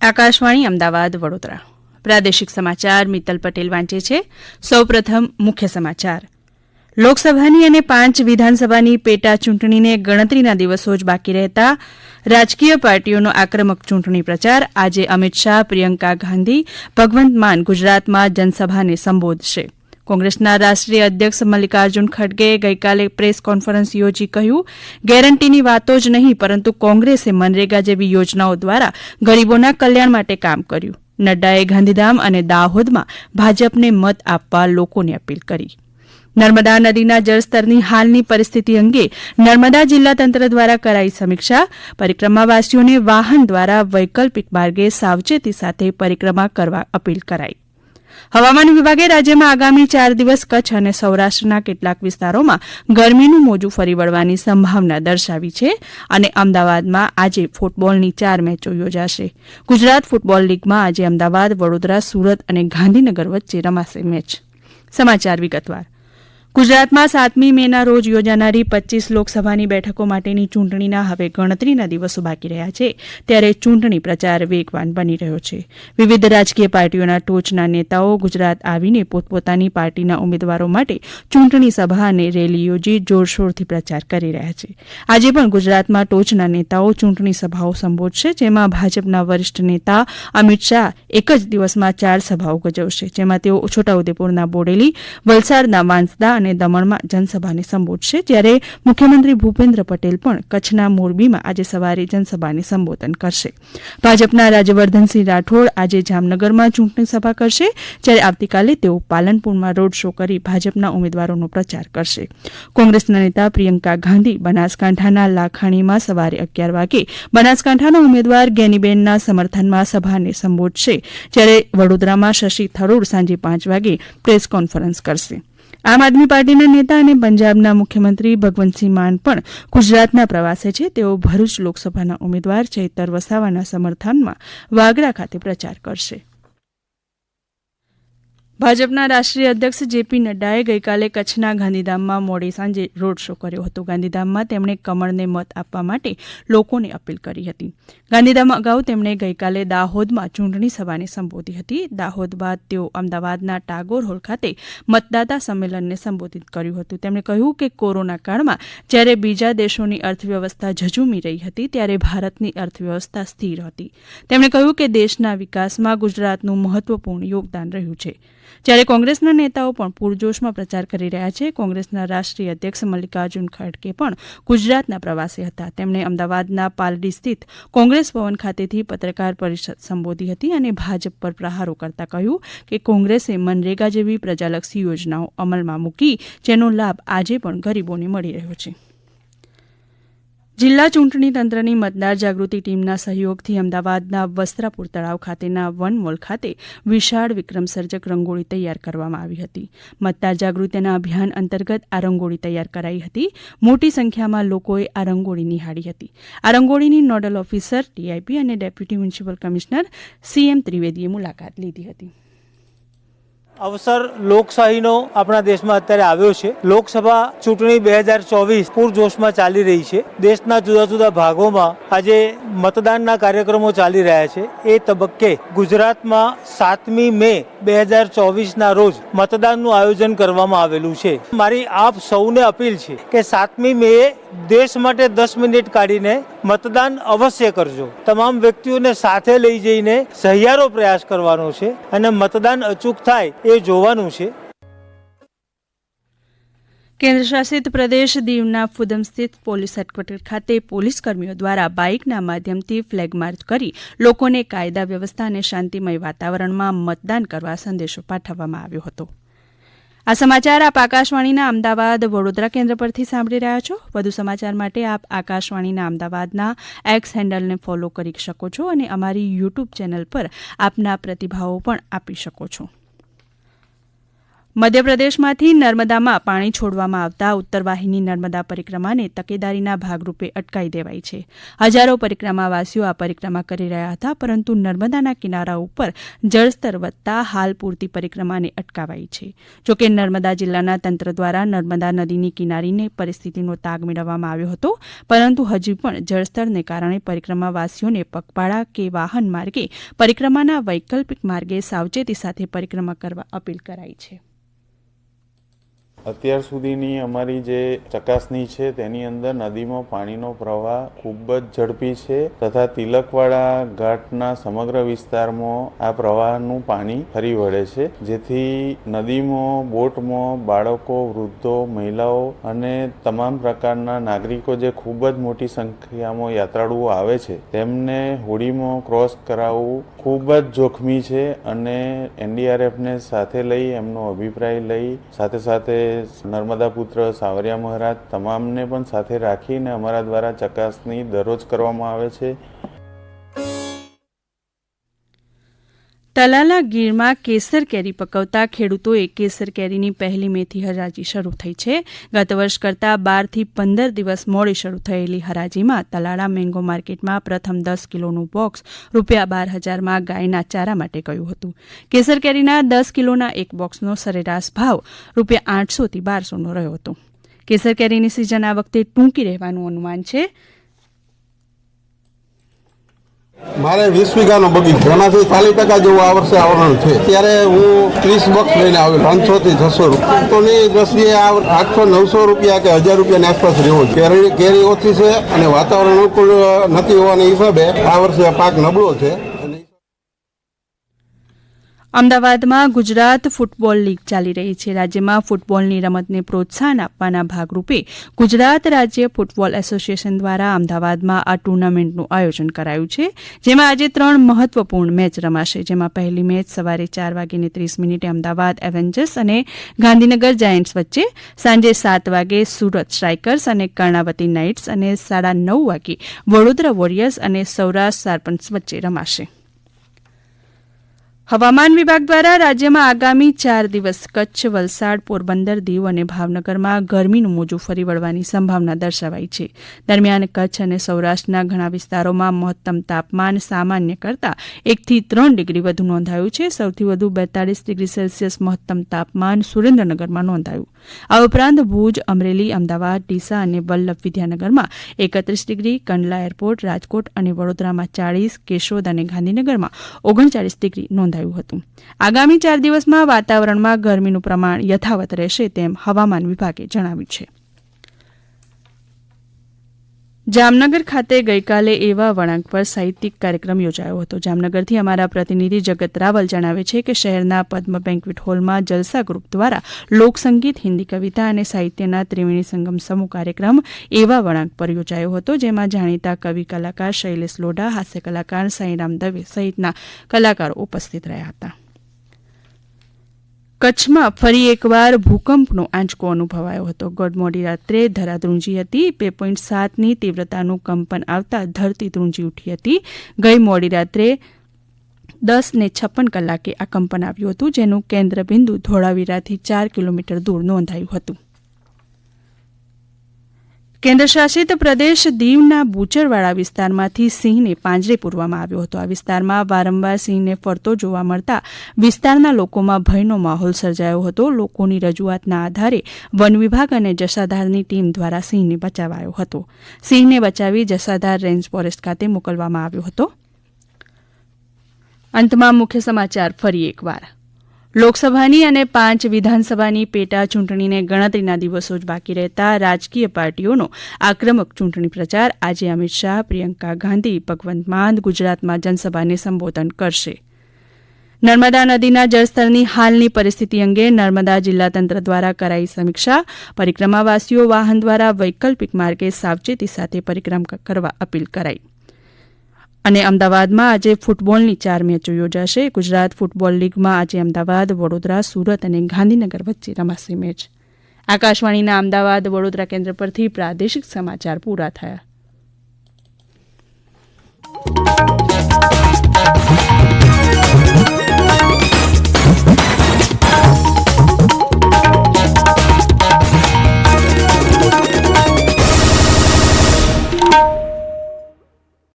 આકાશવાણી અમદાવાદ વડોદરા પ્રાદેશિક સમાચાર મિત્તલ પટેલ વાંચે છે. સૌપ્રથમ મુખ્ય સમાચાર. લોકસભાની અને 5 વિધાનસભાની પેટા ચૂંટણીને ગણતરીના દિવસો જ બાકી રહેતા રાજકીય પાર્ટીઓનો આક્રમક ચૂંટણી પ્રચાર. આજે અમિત શાહ, પ્રિયંકા ગાંધી, ભગવંત માન ગુજરાતમાં જનસભાને સંબોધશે. કોંગ્રેસના રાષ્ટ્રીય અધ્યક્ષ મલ્લિકાર્જુન ખડગેએ ગઈકાલે પ્રેસ કોન્ફરન્સ યોજી કહ્યું, ગેરંટીની વાતો જ નહીં પરંતુ કોંગ્રેસે મનરેગા જેવી યોજનાઓ દ્વારા ગરીબોના કલ્યાણ માટે કામ કર્યું. નડ્ડાએ ગાંધીધામ અને દાહોદમાં ભાજપને મત આપવા લોકોને અપીલ કરી. નર્મદા નદીના જળસ્તરની હાલની પરિસ્થિતિ અંગે નર્મદા જિલ્લા તંત્ર દ્વારા કરાઈ સમીક્ષા. પરિક્રમાવાસીઓને વાહન દ્વારા વૈકલ્પિક માર્ગે સાવચેતી સાથે પરિક્રમા કરવા અપીલ કરાઈ. હવામાન વિભાગે રાજ્યમાં આગામી 4 દિવસ કચ્છ અને સૌરાષ્ટ્રના કેટલાક વિસ્તારોમાં ગરમીનું મોજું ફરી વળવાની સંભાવના દર્શાવી છે અને અમદાવાદમાં આજે ફૂટબોલની 4 મેચો યોજાશે. ગુજરાત ફૂટબોલ લીગમાં આજે અમદાવાદ, વડોદરા, સુરત અને ગાંધીનગર વચ્ચે રમાશે મેચ. સમાચાર વિગતવાર. ગુજરાતમાં 7મી મેના રોજ યોજાનારી 25 લોકસભાની બેઠકો માટેની ચૂંટણીના હવે ગણતરીના દિવસો બાકી રહ્યા છે ત્યારે ચૂંટણી પ્રચાર વેગવાન બની રહ્યો છે. વિવિધ રાજકીય પાર્ટીઓના ટોચના નેતાઓ ગુજરાત આવીને પોતપોતાની પાર્ટીના ઉમેદવારો માટે ચૂંટણી સભા અને રેલી યોજી જોરશોરથી પ્રચાર કરી રહ્યા છે. આજે પણ ગુજરાતમાં ટોચના નેતાઓ ચૂંટણી સભાઓ સંબોધશે, જેમાં ભાજપના વરિષ્ઠ નેતા અમિત શાહ એક જ દિવસમાં 4 સભાઓ ગજવશે, જેમાં તેઓ છોટાઉદેપુરના બોડેલી, વલસાડના વાંસદા અને દમણમાં જનસભાને સંબોધશે. જ્યારે મુખ્યમંત્રી ભૂપેન્દ્ર પટેલ પણ કચ્છના મોરબીમાં આજે સવારે જનસભાને સંબોધન કરશે. ભાજપના રાજ્યવર્ધનસિંહ રાઠોડ આજે જામનગરમાં ચૂંટણી સભા કરશે, જ્યારે આવતીકાલે તેઓ પાલનપુરમાં રોડ શો કરી ભાજપના ઉમેદવારોનો પ્રચાર કરશે. કોંગ્રેસના નેતા પ્રિયંકા ગાંધી બનાસકાંઠાના લાખાણીમાં સવારે 11 વાગે બનાસકાંઠાના ઉમેદવાર ગેનીબેનના સમર્થનમાં સભાને સંબોધશે, જ્યારે વડોદરામાં શશી થરૂર સાંજે 5 વાગે પ્રેસ કોન્ફરન્સ કરશે. આમ આદમી પાર્ટીના નેતા અને પંજાબના મુખ્યમંત્રી ભગવંતસિંહ માન પણ ગુજરાતના પ્રવાસે છે. તેઓ ભરૂચ લોકસભાના ઉમેદવાર ચૈતર વસાવાના સમર્થનમાં વાગરા ખાતે પ્રચાર કરશે. ભાજપના રાષ્ટ્રીય અધ્યક્ષ જેપી નડ્ડાએ ગઈકાલે કચ્છના ગાંધીધામમાં મોડી સાંજે રોડ શો કર્યો હતો. ગાંધીધામમાં તેમણે કમળને મત આપવા માટે લોકોને અપીલ કરી હતી. ગાંધીધામ અગાઉ તેમણે ગઈકાલે દાહોદમાં ચૂંટણી સભાને સંબોધી હતી. દાહોદ બાદ તેઓ અમદાવાદના ટાગોર હોલ ખાતે મતદાતા સંમેલનને સંબોધિત કર્યું હતું. તેમણે કહ્યું કે કોરોના કાળમાં જ્યારે બીજા દેશોની અર્થવ્યવસ્થા ઝઝૂમી રહી હતી ત્યારે ભારતની અર્થવ્યવસ્થા સ્થિર હતી. તેમણે કહ્યું કે દેશના વિકાસમાં ગુજરાતનું મહત્વપૂર્ણ યોગદાન રહ્યું છે. જ્યારે કોંગ્રેસના નેતાઓ પણ પૂરજોશમાં પ્રચાર કરી રહ્યા છે. કોંગ્રેસના રાષ્ટ્રીય અધ્યક્ષ મલ્લિકાર્જુન ખડગે પણ ગુજરાતના પ્રવાસે હતા. તેમણે અમદાવાદના પાલડી સ્થિત કોંગ્રેસ ભવન ખાતેથી પત્રકાર પરિષદ સંબોધી હતી અને ભાજપ પર પ્રહારો કરતા કહ્યું કે કોંગ્રેસે મનરેગા જેવી પ્રજાલક્ષી યોજનાઓ અમલમાં મૂકી, જેનો લાભ આજે પણ ગરીબોને મળી રહ્યો છે. જિલ્લા ચૂંટણી તંત્રની મતદાર જાગૃતિ ટીમના સહયોગથી અમદાવાદના વસ્ત્રાપુર તળાવ ખાતેના વન મોલ ખાતે વિશાળ વિક્રમસર્જક રંગોળી તૈયાર કરવામાં આવી હતી. મતદાર જાગૃતિના અભિયાન અંતર્ગત આ રંગોળી તૈયાર કરાઈ હતી. મોટી સંખ્યામાં લોકોએ આ રંગોળી નિહાળી હતી. આ રંગોળીની નોડલ ઓફિસર ટીઆઈપી અને ડેપ્યુટી મ્યુનિસિપલ કમિશનર સીએમ ત્રિવેદીએ મુલાકાત લીધી હતી. અવસર લોકશાહીનો આપણા દેશમાં અત્યારે આવ્યો છે. લોકસભા ચૂંટણી 2024 પૂરજોશમાં ચાલી રહી છે. દેશના જુદા જુદા ભાગોમાં આજે મતદાનના કાર્યક્રમો ચાલી રહ્યા છે. એ તબક્કે ગુજરાતમાં 7મી મે 2024ના રોજ મતદાનનું આયોજન કરવામાં આવેલું છે. મારી આપ સૌને અપીલ છે કે 7મી મે દેશ માટે 10 મિનિટ કાઢીને મતદાન અવશ્ય કરજો. તમામ વ્યક્તિઓને સાથે લઈ જઈને સહિયારો પ્રયાસ કરવાનો છે અને મતદાન અચૂક થાય એ જોવાનું છે. કેન્દ્રશાસિત પ્રદેશ દીવના ફુદમ સ્થિત પોલીસ હેડક્વાર્ટર ખાતે પોલીસ કર્મીઓ દ્વારા બાઇકના માધ્યમથી ફ્લેગ માર્ચ કરી લોકોને કાયદા વ્યવસ્થા અને શાંતિમય વાતાવરણમાં મતદાન કરવા સંદેશો પાઠવવામાં આવ્યો હતો. આ સમાચાર આપ આકાશવાણીના અમદાવાદ વડોદરા કેન્દ્ર પરથી સાંભળી રહ્યા છો. વધુ સમાચાર માટે આપ આકાશવાણીના અમદાવાદના એક્સ હેન્ડલને ફોલો કરી શકો છો અને અમારી યુટ્યુબ ચેનલ પર આપના પ્રતિભાવો પણ આપી શકો છો. મધ્યપ્રદેશમાંથી નર્મદામાં પાણી છોડવામાં આવતા ઉત્તરવાહિની નર્મદા પરિક્રમાને તકેદારીના ભાગરૂપે અટકાવી દેવાઈ છે. હજારો પરિક્રમાવાસીઓ આ પરિક્રમા કરી રહ્યા હતા, પરંતુ નર્મદાના કિનારા ઉપર જળસ્તર વધતા હાલ પૂરતી પરિક્રમાને અટકાવાઈ છે. જોકે નર્મદા જિલ્લાના તંત્ર દ્વારા નર્મદા નદીની કિનારીને પરિસ્થિતિનો તાગ મેળવવામાં આવ્યો હતો, પરંતુ હજી પણ જળસ્તરને કારણે પરિક્રમાવાસીઓને પગપાળા કે વાહન માર્ગે પરિક્રમાના વૈકલ્પિક માર્ગે સાવચેતી સાથે પરિક્રમા કરવા અપીલ કરાઈ છે. અત્યાર સુધીની અમારી જે ચકાસણી છે તેની અંદર નદીમાં પાણીનો પ્રવાહ ખૂબ જ ઝડપી છે તથા તિલકવાડા ઘાટના સમગ્ર વિસ્તારમાં આ પ્રવાહનું પાણી ફરી વળે છે, જેથી નદીમાં, બોટમાં બાળકો, વૃદ્ધો, મહિલાઓ અને તમામ પ્રકારના નાગરિકો જે ખૂબ જ મોટી સંખ્યામાં યાત્રાળુઓ આવે છે તેમને હોડીમાં ક્રોસ કરાવવું ખૂબ જ જોખમી છે અને NDRFને સાથે લઈ એમનો અભિપ્રાય લઈ સાથે નર્મદા પુત્ર સાવરિયા મહારાજ તમામને પણ સાથે રાખીને અમારા દ્વારા ચકાસણી દરરોજ કરવામાં આવે છે. તલાલા ગીરમાં કેસર કેરી પકવતા ખેડૂતોએ કેસર કેરીની 1 મેથી હરાજી શરૂ થઈ છે. ગત વર્ષ કરતાં 12 થી 15 દિવસ મોડી શરૂ થયેલી હરાજીમાં તલાળા મેંગો માર્કેટમાં પ્રથમ 10 કિલોનું બોક્સ ₹12,000માં ગાયના ચારા માટે ગયું હતું. કેસર કેરીના 10 કિલોના એક બોક્સનો સરેરાશ ભાવ ₹800 થી 1200નો રહ્યો હતો. કેસર કેરીની સિઝન આ વખતે ટૂંકી રહેવાનું અનુમાન છે. મારે 20 વીઘાનો બગીચો, એમાંથી 40% જેવું આ વર્ષે આવરણ છે. ત્યારે હું 30 બોક્સ લઈને આવ્યો, 500 થી 600 રૂપિયા. તો ની દ્રષ્ટિએ 800-900 રૂપિયા કે 1000 રૂપિયાની આસપાસ રહ્યો. કેરી ઓછી છે અને વાતાવરણ અનુકૂળ નથી હોવાના હિસાબે આ વર્ષે પાક નબળો છે. અમદાવાદમાં ગુજરાત ફૂટબોલ લીગ ચાલી રહી છે. રાજ્યમાં ફૂટબોલની રમતને પ્રોત્સાહન આપવાના ભાગરૂપે ગુજરાત રાજ્ય ફૂટબોલ એસોસિએશન દ્વારા અમદાવાદમાં આ ટુર્નામેન્ટનું આયોજન કરાયું છે, જેમાં આજે 3 મહત્વપૂર્ણ મેચ રમાશે. જેમાં પહેલી મેચ સવારે 4:30 અમદાવાદ એવેન્જર્સ અને ગાંધીનગર જાયન્ટ્સ વચ્ચે, સાંજે 7 વાગે સુરત સ્ટ્રાઇકર્સ અને કર્ણાવતી નાઇટ્સ અને 9:30 વાગે વડોદરા વોરિયર્સ અને સૌરાષ્ટ્ર સાર્પન્સ વચ્ચે રમાશે. હવામાન વિભાગ દ્વારા રાજ્યમાં આગામી 4 દિવસ કચ્છ, વલસાડ, પોરબંદર, દીવ અને ભાવનગરમાં ગરમીનું મોજું ફરી વળવાની સંભાવના દર્શાવાઈ છે. દરમિયાન કચ્છ અને સૌરાષ્ટ્રના ઘણા વિસ્તારોમાં મહત્તમ તાપમાન સામાન્ય કરતાં 1 થી 3 ડિગ્રી વધુ નોંધાયું છે. સૌથી વધુ 42 ડિગ્રી સેલ્સિયસ મહત્તમ તાપમાન સુરેન્દ્રનગરમાં નોંધાયું. આ ઉપરાંત ભુજ, અમરેલી, અમદાવાદ, ડીસા અને વલ્લભ વિદ્યાનગરમાં 31 ડિગ્રી, કંડલા એરપોર્ટ, રાજકોટ અને વડોદરામાં 40, કેશોદ અને ગાંધીનગરમાં 39 ડિગ્રી નોંધાયું હતું. આગામી 4 દિવસમાં વાતાવરણમાં ગરમીનું પ્રમાણ યથાવત રહેશે તેમ હવામાન વિભાગે જણાવ્યું છે. જામનગર ખાતે ગઈકાલે એવા વળાંક પર સાહિત્યિક કાર્યક્રમ યોજાયો હતો. જામનગરથી અમારા પ્રતિનિધિ જગત રાવલ જણાવે છે કે શહેરના પદ્મ બેન્ક્વેટ હોલમાં જલસા ગ્રુપ દ્વારા લોકસંગીત, હિન્દી કવિતા અને સાહિત્યના ત્રિવેણી સંગમ સમૂહ કાર્યક્રમ એવા વળાંક પર યોજાયો હતો, જેમાં જાણીતા કવિ કલાકાર શૈલેષ લોઢા, હાસ્ય કલાકાર સાંઈરામ દવે સહિતના કલાકારો ઉપસ્થિત રહ્યા હતા. કચ્છમાં ફરી એકવાર ભૂકંપનો આંચકો અનુભવાયો હતો. ગત મોડી રાત્રે ધરા ધ્રુંજી હતી. 2.7ની તીવ્રતાનું કંપન આવતા ધરતી ધ્રુંજી ઉઠી હતી. ગઈ મોડી રાત્રે 10:56 કલાકે આ કંપન આવ્યું હતું, જેનું કેન્દ્રબિંદુ ધોળાવીરાથી 4 કિલોમીટર દૂર નોંધાયું હતું. કેન્દ્રશાસિત પ્રદેશ દીવના બુચરવાડા વિસ્તારમાંથી સિંહને પાંજરે પૂરવામાં આવ્યો હતો. આ વિસ્તારમાં વારંવાર સિંહને ફરતો જોવા મળતા વિસ્તારના લોકોમાં ભયનો માહોલ સર્જાયો હતો. લોકોની રજૂઆતના આધારે વન વિભાગ અને જસાધારની ટીમ દ્વારા સિંહને બચાવાયો હતો. સિંહને બચાવી જસાધાર રેન્જ ફોરેસ્ટ ખાતે મોકલવામાં આવ્યો હતો. અંતમાં મુખ્ય સમાચાર ફરી એકવાર. લોકસભાની અને 5 વિધાનસભાની પેટા ચૂંટણીને ગણતરીના દિવસો જ બાકી રહેતા રાજકીય પાર્ટીઓનો આક્રમક ચૂંટણી પ્રચાર. આજે અમિત શાહ, પ્રિયંકા ગાંધી, ભગવંત માન ગુજરાતમાં જનસભાને સંબોધન કરશે. નર્મદા નદીના જળસ્તરની હાલની પરિસ્થિતિ અંગે નર્મદા જિલ્લા તંત્ર દ્વારા કરાઈ સમીક્ષા. પરિક્રમાવાસીઓ વાહન દ્વારા વૈકલ્પિક માર્ગે સાવચેતી સાથે પરિક્રમા કરવા અપીલ કરાઈ. અને અમદાવાદમાં આજે ફૂટબોલની 4 મેચો યોજાશે. ગુજરાત ફૂટબોલ લીગમાં આજે અમદાવાદ, વડોદરા, સુરત અને ગાંધીનગર વચ્ચે રમાશે મેચ. આકાશવાણીના અમદાવાદ, વડોદરા કેન્દ્ર પરથી પ્રાદેશિક સમાચાર પૂરા થયા.